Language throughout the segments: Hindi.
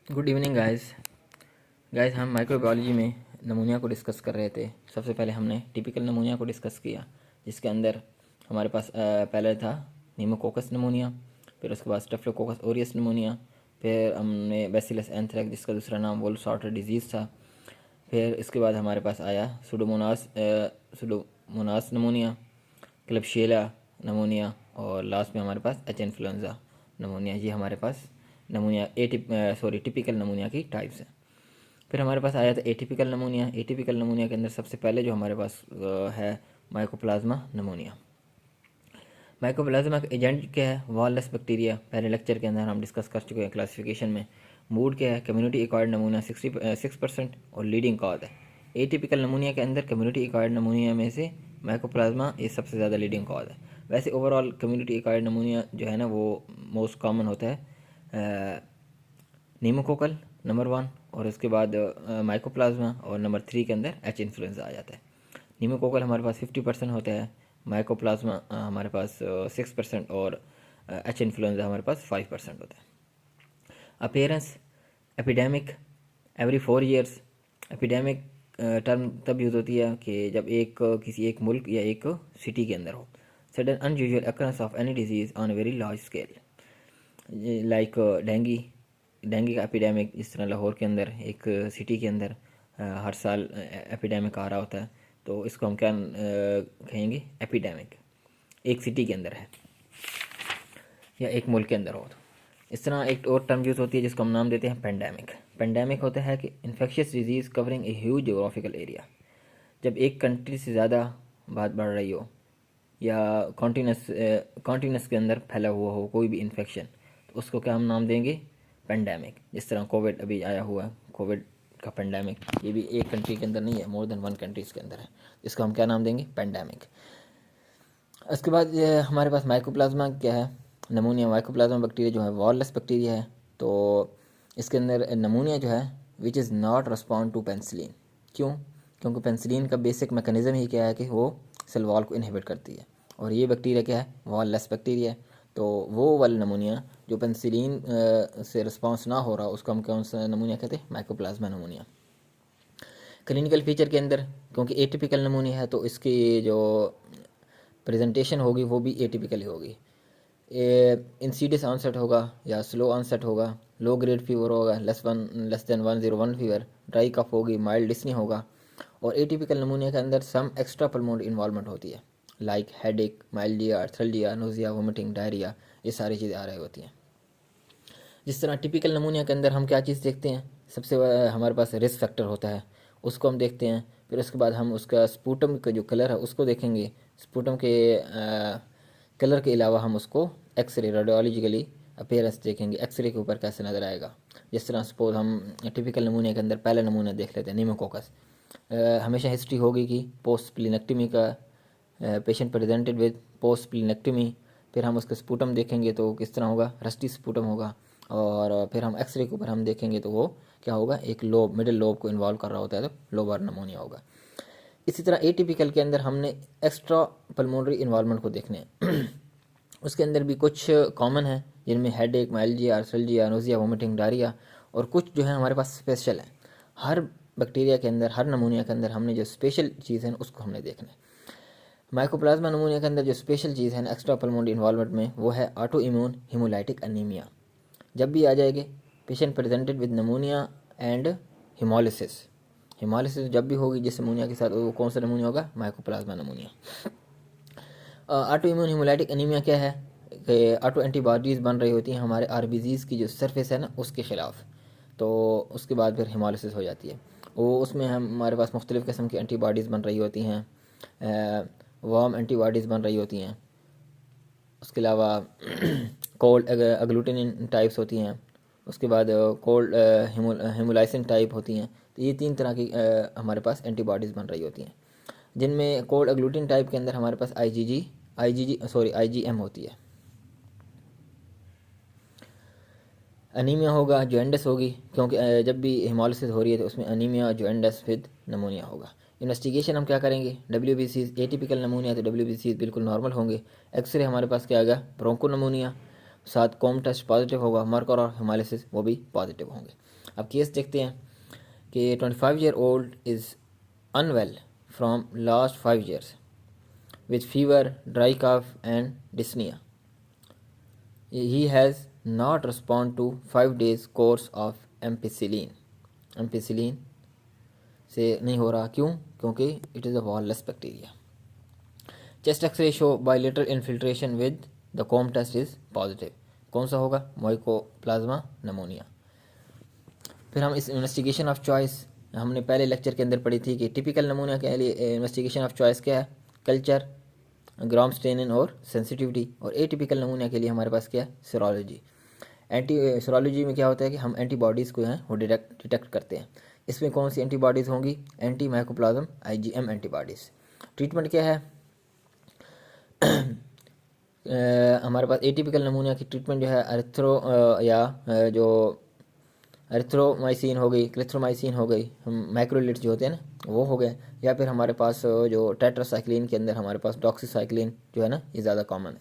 गुड इवनिंग गाइस हम माइक्रोबायोलॉजी में नमूनिया को डिस्कस कर रहे थे। सबसे पहले हमने टिपिकल नमूनिया को डिस्कस किया, जिसके अंदर हमारे पास पहले था नीमोकोकस नमूनिया, फिर उसके बाद स्टेफ्लोकोकस ओरियस नमूनिया, फिर हमने बैसिलस एंथ्रेक्स जिसका दूसरा नाम वोल सॉर्टर डिजीज़ था, फिर इसके बाद हमारे पास आया सुडोमोनास नमूनिया, क्लबशिएला नमूनिया और लास्ट में हमारे पास एच इन्फ्लुएंजा नमूनिया। ये हमारे पास नमूनिया टिपिकल नमूनिया की टाइप्स हैं। फिर हमारे पास आया था एटिपिकल नमूनिया। एटिपिकल नमूनिया के अंदर सबसे पहले जो हमारे पास है माइकोप्लाज्मा नमूनिया। माइकोप्लाज्मा का एजेंट क्या है? Wireless bacteria. पहले लेक्चर के अंदर हम डिस्कस कर चुके हैं क्लासिफिकेशन में। मूड क्या है? कम्युनिटी एक्वायर्ड नमूना 66% और लीडिंग कॉज है। एटिपिकल नमूनिया के अंदर कम्युनिटी एक्वायर्ड नमूनिया में से माइकोप्लाज्मा ये सबसे ज़्यादा लीडिंग कॉज है। वैसे ओवरऑल कम्युनिटी एक्वायर्ड नमूनिया जो है ना वो मोस्ट कॉमन होता है नीमोकोकल नंबर 1 और उसके बाद माइकोप्लाज्मा और नंबर 3 के अंदर एच इन्फ्लुएंजा आ जाता है। नीमोकोकल हमारे पास 50% होता है, माइकोप्लाज्मा हमारे पास 6% और एच इन्फ्लुएंजा हमारे पास 5% होता है। Appearance epidemic every 4 years. Epidemic term तब यूज़ होती है कि जब किसी एक मुल्क या एक सिटी के अंदर हो। Sudden unusual occurrence of any disease on a very large scale like dengue का एपिडेमिक, जिस तरह लाहौर के अंदर एक सिटी के अंदर हर साल एपिडेमिक आ रहा होता है, तो इसको हम क्या कहेंगे? एपिडेमिक। एक सिटी के अंदर है या एक मुल्क के अंदर हो। तो इस तरह एक और टर्म यूज़ होती है जिसको हम नाम देते हैं पेंडेमिक। पेंडेमिक होता है कि infectious disease covering a huge geographical area. जब एक कंट्री से ज़्यादा बात बढ़ रही हो या कॉन्टिनेंस के अंदर फैला हुआ हो कोई भी इन्फेक्शन, तो उसको क्या हम नाम देंगे? पेंडेमिक। जिस तरह कोविड अभी आया हुआ है, कोविड का पेंडेमिक, ये भी एक कंट्री के अंदर नहीं है, मोर देन 1 कंट्रीज़ के अंदर है। इसको हम क्या नाम देंगे? पेंडेमिक। उसके बाद ये हमारे पास माइकोप्लाज्मा क्या है? नमूनिया। माइकोप्लाज्मा बैक्टीरिया जो है वॉललेस बैक्टीरिया है, तो इसके अंदर नमूनिया जो है which is not respond to penicillin. क्यों? क्योंकि पेंसिलिन का बेसिक मैकेनिज्म ही क्या है कि वो सेल वॉल को इनहिबिट करती है, और ये बैक्टीरिया क्या है? वॉललेस बैक्टीरिया है। तो वो वाला नमूनिया जो पेंसिलिन से रिस्पॉन्स ना हो रहा, उसको हम कौन सा नमूनिया कहते हैं? माइकोप्लाज्मा नमूनिया। क्लिनिकल फीचर के अंदर, क्योंकि एटिपिकल नमूनिया है तो इसकी जो प्रेजेंटेशन होगी वो भी एटिपिकल ही होगी। इंसीडियस ऑनसेट होगा या स्लो ऑनसेट होगा, लो ग्रेड फीवर होगा, less than 101 fever, dry cough होगी, माइल्ड डिस्नी होगा। और एटिपिकल नमूनिया के अंदर सम एक्स्ट्रा पल्मोनरी इन्वॉल्वमेंट होती है, like headache, myalgia, arthralgia, nausea, vomiting, diarrhoea, ये सारी चीज़ें आ रही होती हैं। जिस तरह टिपिकल नमूनिया के अंदर हम क्या चीज़ देखते हैं? सबसे हमारे पास रिस्क फैक्टर होता है, उसको हम देखते हैं। फिर उसके बाद हम उसका स्पूटम का जो कलर है उसको देखेंगे। स्पूटम के कलर के अलावा हम उसको एक्सरे रेडियोलॉजिकली अपीयरेंस देखेंगे, एक्सरे के ऊपर कैसे नज़र आएगा। जिस तरह सपोज हम टिपिकल नमूने के अंदर पहला नमूना देख लेते हैं, नीमोकोकस। हमेशा हिस्ट्री होगी कि पोस्ट स्प्लीनेक्टमी का patient presented with post splenectomy. फिर हम उसका स्पूटम देखेंगे तो किस तरह होगा? रस्टी स्पूटम होगा। और फिर हम एक्सरे के ऊपर हम देखेंगे तो वो क्या होगा? एक लोब, मिडिल लोब को इन्वॉल्व कर रहा होता है, तो लोबर नमूनिया होगा। इसी तरह एटिपिकल के अंदर हमने एक्स्ट्रा पल्मोनरी इन्वॉल्वमेंट को देखने हैं। उसके अंदर भी कुछ कॉमन है, जिनमें हेडेक, माइल्जिया, अल्सर्जिया, नोजिया, वोमिटिंग, डायरिया, और कुछ जो है हमारे पास स्पेशल है। हर बैक्टीरिया के अंदर, हर नमूनिया के अंदर हमने जो स्पेशल चीज़ है उसको हमने देखना है। माइकोप्लाज्मा नमूनिया के अंदर जो स्पेशल चीज़ है एक्स्ट्रा पल्मोनरी इन्वॉल्वमेंट में, वो है ऑटो इम्यून हीमोलाइटिक अनीमिया। जब भी आ जाएंगे patient presented with नमूनिया and haemolysis. Haemolysis जब भी होगी जिस नमूनिया के साथ, वो कौन सा नमूनिया होगा? Mycoplasma नमूनिया। Auto immune haemolytic anaemia क्या है कि ऑटो एंटीबॉडीज़ बन रही होती हैं हमारे आरबीजीज़ की जो सरफेस है ना उसके ख़िलाफ़, तो उसके बाद फिर हिमोलिसिस हो जाती है। वो उसमें हमारे पास मुख्तलिफ़ किस्म की एंटीबॉडीज़ बन रही होती हैं, वार्म एंटीबॉडीज़ बन रही होती हैं। उसके अलावा कोल्ड अग्लूटिनिन टाइप्स होती हैं। उसके बाद कोल्ड हेमोलाइसिन टाइप होती हैं। तो ये 3 तरह की हमारे पास एंटीबॉडीज़ बन रही होती हैं, जिनमें कोल्ड अग्लूटिन टाइप के अंदर हमारे पास आईजीएम होती है। अनीमिया होगा, जॉन्डिस होगी, क्योंकि जब भी हेमोलिसिस हो रही है तो उसमें अनीमिया, जॉन्डिस विद नमूनिया होगा। इन्वेस्टिगेशन हम क्या करेंगे? WBCs एटिपिकल नमूनिया तो WBCs बिल्कुल नॉर्मल होंगे। एक्सरे हमारे पास क्या आएगा? Bronchopneumonia. साथ कॉम टेस्ट पॉजिटिव होगा, मर्कर और हेमालिसिस वो भी पॉजिटिव होंगे। अब केस देखते हैं कि 25 year old is unwell from last 5 years with fever, dry cough and dyspnea. He has not responded to 5 days course of ampicillin. Ampicillin से नहीं हो रहा, क्यों? क्योंकि it is a wallless bacteria. Chest X ray show bilateral infiltration with the Coombs test is positive. कौन सा होगा? Mycoplasma pneumonia. फिर हम इस इन्वेस्टिगेशन ऑफ चॉइस हमने पहले लेक्चर के अंदर पढ़ी थी कि टिपिकल नमूना के लिए इन्वेस्टिगेशन ऑफ चॉइस क्या है? कल्चर, ग्राम स्टेनिन और सेंसिटिविटी। और एटिपिकल नमूना के लिए हमारे पास क्या है? सीरोलॉजी। सीरोलॉजी में क्या होता है कि हम एंटीबॉडीज़ को हैं वो डिटेक्ट करते हैं। इसमें कौन सी एंटीबॉडीज़ होंगी? Anti mycoplasma IgM antibodies. Treatment क्या है? हमारे पास एटिपिकल नमूना की ट्रीटमेंट जो है जो एरिथ्रोमाइसिन हो गई, क्लिथ्रोमाइसिन हो गई, हम माइक्रोलिट्स जो होते हैं ना वो हो गए, या फिर हमारे पास जो टेट्रासाइक्लिन के अंदर हमारे पास डॉक्सीसाइक्लिन जो है ना ये ज़्यादा कॉमन है।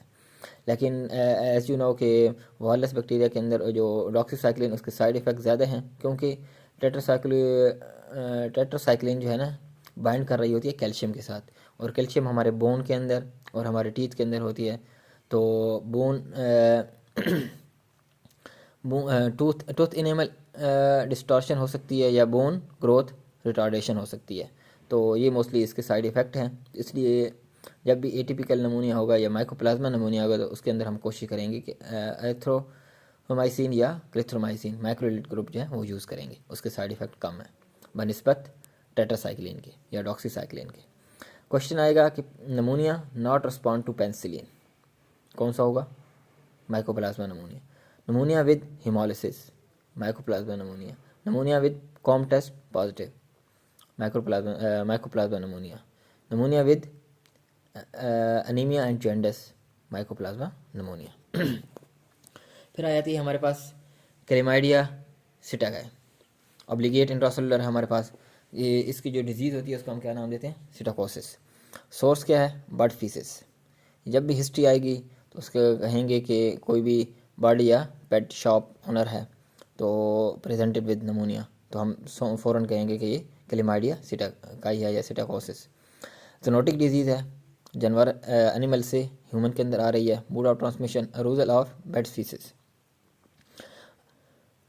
लेकिन एज यू नो कि वॉललेस बैक्टीरिया के अंदर जो डॉक्सीसाइक्लिन उसके साइड इफ़ेक्ट ज़्यादा हैं, क्योंकि टेट्रासाइक्लिन जो है ना बाइंड कर रही होती है कैल्शियम के साथ, और कैल्शियम हमारे बोन के अंदर और हमारे टीथ के अंदर होती है। तो बोन टूथ इनेमल डिस्टॉर्शन हो सकती है या बोन ग्रोथ रिटार्डेशन हो सकती है। तो ये मोस्टली इसके साइड इफ़ेक्ट हैं। इसलिए जब भी एटिपिकल नमूनिया होगा या माइकोप्लाज्मा नमूनिया होगा तो उसके अंदर हम कोशिश करेंगे कि एरिथ्रोमाइसिन या क्लिथ्रोमाइसिन माइक्रोलिट ग्रुप जो है वो यूज़ करेंगे, उसके साइड इफ़ेक्ट कम है बनिस्बत टेट्रासाइक्लिन के या डॉक्सीसाइक्लिन के। क्वेश्चन आएगा कि pneumonia not respond to penicillin, कौन सा होगा? Mycoplasma pneumonia. Pneumonia with haemolysis, mycoplasma pneumonia. Pneumonia with Coombs test positive, mycoplasma pneumonia. Pneumonia with anaemia and jaundice, mycoplasma pneumonia. फिर आ जाती है हमारे पास क्लेमाइडिया सिटागाई, ऑब्लिगेट इंट्रासेलुलर है हमारे पास। ये इसकी जो डिजीज़ होती है उसको हम क्या नाम देते हैं? सिटाकोसिस। सोर्स क्या है? Bird faeces. जब भी हिस्ट्री आएगी तो उसके कहेंगे कि कोई भी बर्ड या पेट शॉप ओनर है तो प्रेजेंटेड विद नमूनिया, तो हम फ़ौरन कहेंगे कि ये क्लेमाइडिया सिटागाई है या सिटाकोसिस। ज़ूनोटिक डिजीज़ है, जानवर एनिमल से ह्यूमन के अंदर आ रही है। Mode of transmission aerosol of bird faeces.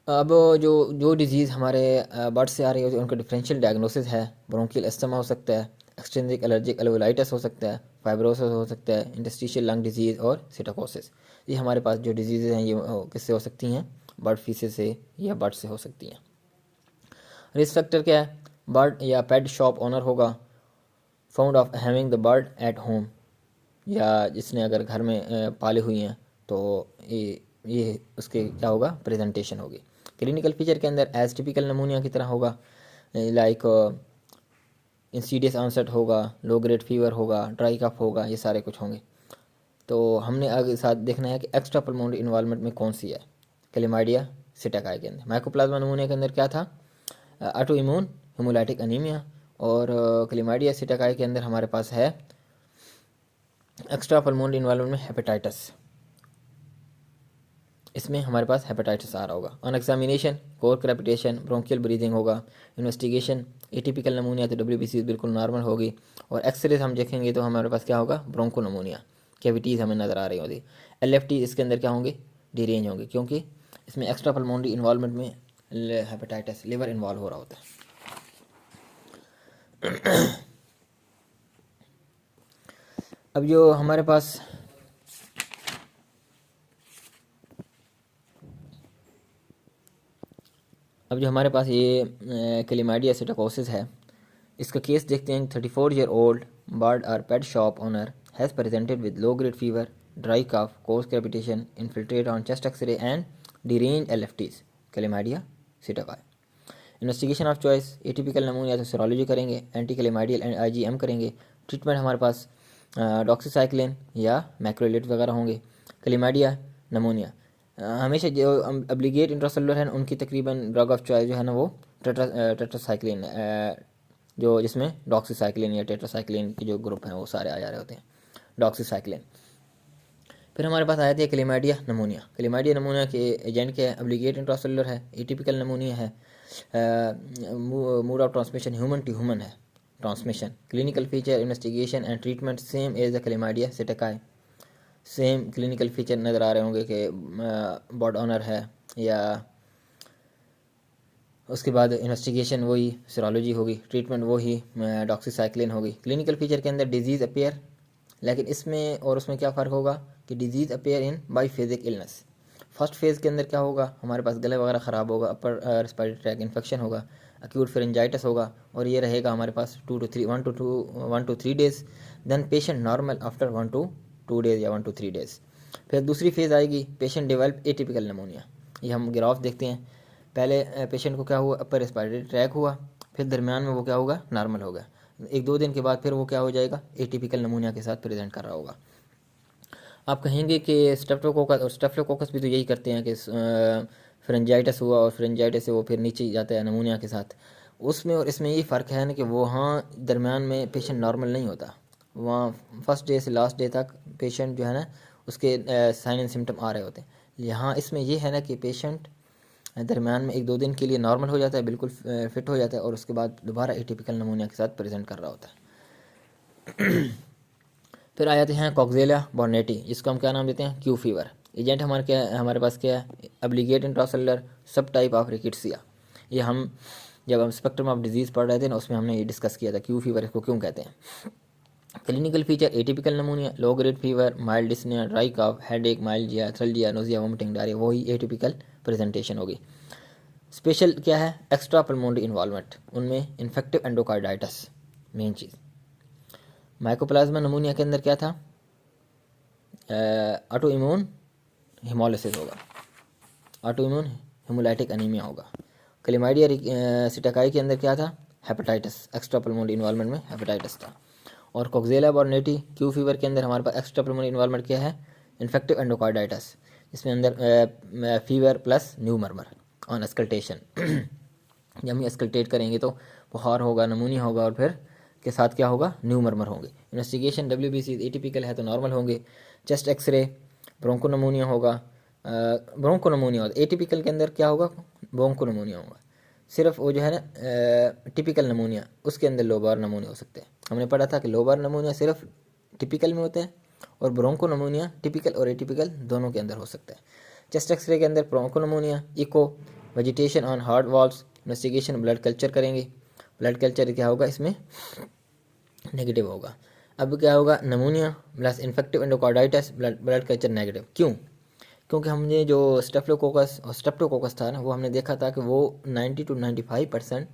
अब जो डिजीज़ हमारे बर्ड से आ रही है उनका डिफरेंशियल डायग्नोसिस है। ब्रोंकियल अस्थमा हो सकता है, एक्सटेंसिव एलर्जिक एल्वोलाइटिस हो सकता है, फाइब्रोसिस हो सकता है, इंटरस्टिशियल लंग डिजीज़ और सिटाकोसिस। ये हमारे पास जो डिजीज़ हैं ये किससे हो सकती हैं? बर्ड फीसेस से या बर्ड से हो सकती हैं। रिस्क फैक्टर क्या है? बर्ड या पेट शॉप ओनर होगा, found of having the bird at home, या जिसने अगर घर में पाली हुई हैं तो ये उसके क्या होगा? प्रेजेंटेशन होगी। क्लिनिकल फीचर के अंदर एज टिपिकल नमूनिया की तरह होगा, लाइक इंसीडियस ऑनसेट होगा, लो ग्रेड फीवर होगा, ड्राई कफ होगा, ये सारे कुछ होंगे। तो हमने आगे साथ देखना है कि एक्स्ट्रा पल्मोनरी इन्वॉल्वमेंट में कौन सी है? क्लेमाइडिया सिटागाई के अंदर। माइकोप्लाज्मा नमूनिया के अंदर क्या था? Auto immune haemolytic anaemia. और क्लेमाइडिया सिटागाई के अंदर हमारे पास है एक्स्ट्रा पल्मोनरी इन्वॉल्वमेंट में हेपेटाइटिस। इसमें हमारे पास हेपेटाइटिस आ रहा होगा। On examination core crepitation, bronchial breathing होगा। इन्वेस्टिगेशन एटिपिकल नमूनिया तो WBC बिल्कुल नॉर्मल होगी। और एक्सरे हम देखेंगे तो हमारे पास क्या होगा? ब्रोंको नमूनिया, कैविटीज़ हमें नज़र आ रही होगी। LFT इसके अंदर क्या होंगे? डिरेंज होंगे, क्योंकि इसमें एक्स्ट्रा पल्मोनरी इन्वॉल्वमेंट में हेपेटाइटिस लिवर इन्वॉल्व हो रहा होता है। अब जो हमारे पास ये क्लेमाइडिया सिटाकोसिस है, इसका केस देखते हैं। 34 ईयर ओल्ड बर्ड और pet shop owner has presented with low grade fever, dry cough, coarse crepitation, infiltrate on chest X-ray and deranged LFTs, chlamydia psittaci. Investigation of choice atypical pneumonia तो सीरोलॉजी करेंगे, एंटी क्लेमाइडियल एंड IgM करेंगे। ट्रीटमेंट हमारे पास डॉक्सीसाइक्लिन या मैक्रोलेट वगैरह होंगे। क्लेमाइडिया नमूनिया हमेशा जो ऑब्लिगेट इंट्रासेलुलर है उनकी तकरीबन ड्रग ऑफ चॉइस जो है ना वो टेट्रासाइक्लिन, जो जिसमें डॉक्सीसाइक्लिन या टेट्रासाइक्लिन के जो ग्रुप हैं वो सारे आ जा रहे होते हैं। डॉक्सीसाइक्लिन फिर हमारे पास आया था क्लेमाइडिया नमूनिया। क्लेमाइडिया नमूनिया के एजेंट क्या है? ऑब्लिगेट इंट्रासेलुलर है, एटिपिकल नमूनिया है, mode of transmission human to human है transmission. Clinical feature, investigation and treatment same as the chlamydia psittaci. Same clinical feature नज़र आ रहे होंगे कि बॉड ऑनर है, या उसके बाद इन्वेस्टिगेशन वही सीरोलॉजी होगी, ट्रीटमेंट वही डॉक्सीसाइक्लिन होगी। क्लिनिकल फीचर के अंदर डिजीज़ अपेयर, लेकिन इसमें और उसमें क्या फ़र्क होगा कि disease appear in biphasic illness. First phase के अंदर क्या होगा? हमारे पास गले वगैरह ख़राब होगा, अपर रेस्पिरेटरी ट्रैक इन्फेक्शन होगा, एक्यूट फेरेंजाइटिस होगा, और ये रहेगा हमारे पास 1 to 3 days. Then patient normal after 1 to 2 days या 1 to 3 डेज़। फिर दूसरी फेज़ आएगी, पेशेंट डेवलप एटिपिकल नमूनिया। ये हम ग्राफ देखते हैं, पहले पेशेंट को क्या हुआ? अपर रेस्पिरेटरी ट्रैक हुआ, फिर दरमियान में वो क्या होगा? नॉर्मल हो गया। 1-2 दिन के बाद फिर वो क्या हो जाएगा? एटिपिकल नमूनिया के साथ प्रेजेंट कर रहा होगा। आप कहेंगे कि स्टेफ्लोकोकस भी तो यही करते हैं कि फ्रेंजाइटिस हुआ और फ्रेंजाइटिस से वो फिर नीचे जाता है नमूनिया के साथ। उसमें और इसमें ये फ़र्क है ना कि वहाँ दरमियान में पेशेंट नॉर्मल नहीं होता, वहाँ फर्स्ट डे से लास्ट डे तक पेशेंट जो है ना उसके साइन एंड सिम्टम आ रहे होते हैं। यहाँ इसमें ये है ना कि पेशेंट दरमियान में 1-2 दिन के लिए नॉर्मल हो जाता है, बिल्कुल फिट हो जाता है, और उसके बाद दोबारा एटिपिकल नमूनिया के साथ प्रेजेंट कर रहा होता है। फिर आ जाते हैं कॉक्सेलिया बॉर्नेटी, जिसको हम क्या नाम देते हैं? Q fever. एजेंट हमारे पास क्या है? ऑब्लिगेट इंट्रासेलुलर सब टाइप ऑफ रिकेट्सिया। ये हम जब हम स्पेक्ट्रम ऑफ डिजीज़ पढ़ रहे थे ना, उसमें हमने ये डिस्कस किया था क्यू फीवर इसको क्यों कहते हैं। Clinical feature, atypical pneumonia, low grade fever, mild dyspnoea, dry cough, headache, myalgia, arthralgia, nausea, vomiting, diarrhoea, वही एटिपिकल प्रेजेंटेशन होगी। स्पेशल क्या है? एक्स्ट्रा पल्मोनरी इन्वॉल्वमेंट, उनमें इन्फेक्टिव एंडोकार्डाइटिस मेन चीज़। माइकोप्लाज्मा नमूनिया के अंदर क्या था? ऑटो इम्यून हिमोलिसिस होगा, ऑटो इम्यून हिमोलाइटिक एनीमिया होगा। क्लेमाइडिया सिटाकाई के अंदर क्या था? हेपेटाइटिस, एक्स्ट्रा पल्मोनरी इन्वॉल्वमेंट में हेपेटाइटिस था। और कोक्सेलिया बॉर्नेटी क्यू फीवर के अंदर हमारे पास एक्स्ट्रा पल्मोनरी इन्वॉल्वमेंट क्या है? इन्फेक्टिव एंडोकार्डाइटिस, इसमें अंदर fever plus new murmur on auscultation. जब हम अस्कल्टेट करेंगे तो बुखार होगा, नमूनिया होगा, और फिर के साथ क्या होगा? न्यू मर्मर होंगे। इन्वेस्टिगेशन WBC एटिपिकल है तो नॉर्मल होंगे। चेस्ट एक्सरे, ब्रोंको नमूनिया होगा, ब्रोंको नमूनिया होगा। एटिपिकल के अंदर क्या होगा? ब्रोंको नमूनिया होगा। सिर्फ वो जो है ना टिपिकल नमूनिया, उसके अंदर लोबार नमूनिया हो सकते हैं। हमने पढ़ा था कि लोबार नमूनिया सिर्फ टिपिकल में होता है, और ब्रोंको नमूनिया टिपिकल और एटिपिकल दोनों के अंदर हो सकता है। चेस्ट एक्सरे के अंदर bronchopneumonia, echo, vegetation on heart valves, investigation blood culture करेंगे। ब्लड कल्चर क्या होगा? इसमें नेगेटिव होगा। अब क्या होगा? Pneumonia plus infective endocarditis, blood culture negative. क्यों? क्योंकि हमने जो स्टेफ्लोकोकस और स्ट्रेप्टोकोकस था ना, वो हमने देखा था कि वो 90 to 95%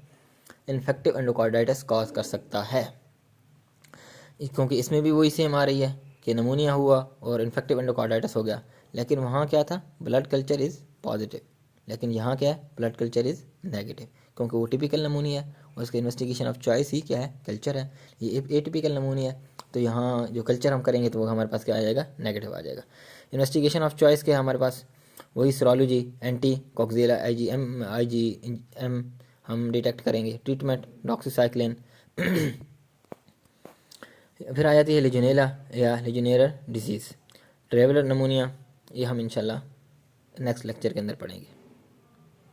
इन्फेक्टिव एंडोकार्डाइटिस कॉज कर सकता है। क्योंकि इसमें भी वही सेम आ रही है कि नमूनिया हुआ और इन्फेक्टिव एंडोकार्डाइटिस हो गया, लेकिन वहाँ क्या था? ब्लड कल्चर इज़ पॉजिटिव, लेकिन यहाँ क्या है? ब्लड कल्चर इज़ नेगेटिव, क्योंकि वो टिपिकल नमूनिया है और उसका इन्वेस्टिगेशन ऑफ चॉइस ही क्या है? कल्चर है। ये एटिपिकल नमूनिया है, तो यहाँ जो कल्चर हम करेंगे तो वो हमारे पास क्या आ जाएगा? नेगेटिव आ जाएगा। इन्वेस्टिगेशन ऑफ चॉइस क्या है हमारे पास? वही सीरोलॉजी, एंटी कॉक्सेलिया, IgM हम डिटेक्ट करेंगे। Treatment doxycycline. फिर आ जाती है लेजियोनेला या लेजियोनेरल डिजीज़, ट्रेवलर नमूनिया। ये हम इंशाल्लाह नेक्स्ट लेक्चर के अंदर पढ़ेंगे।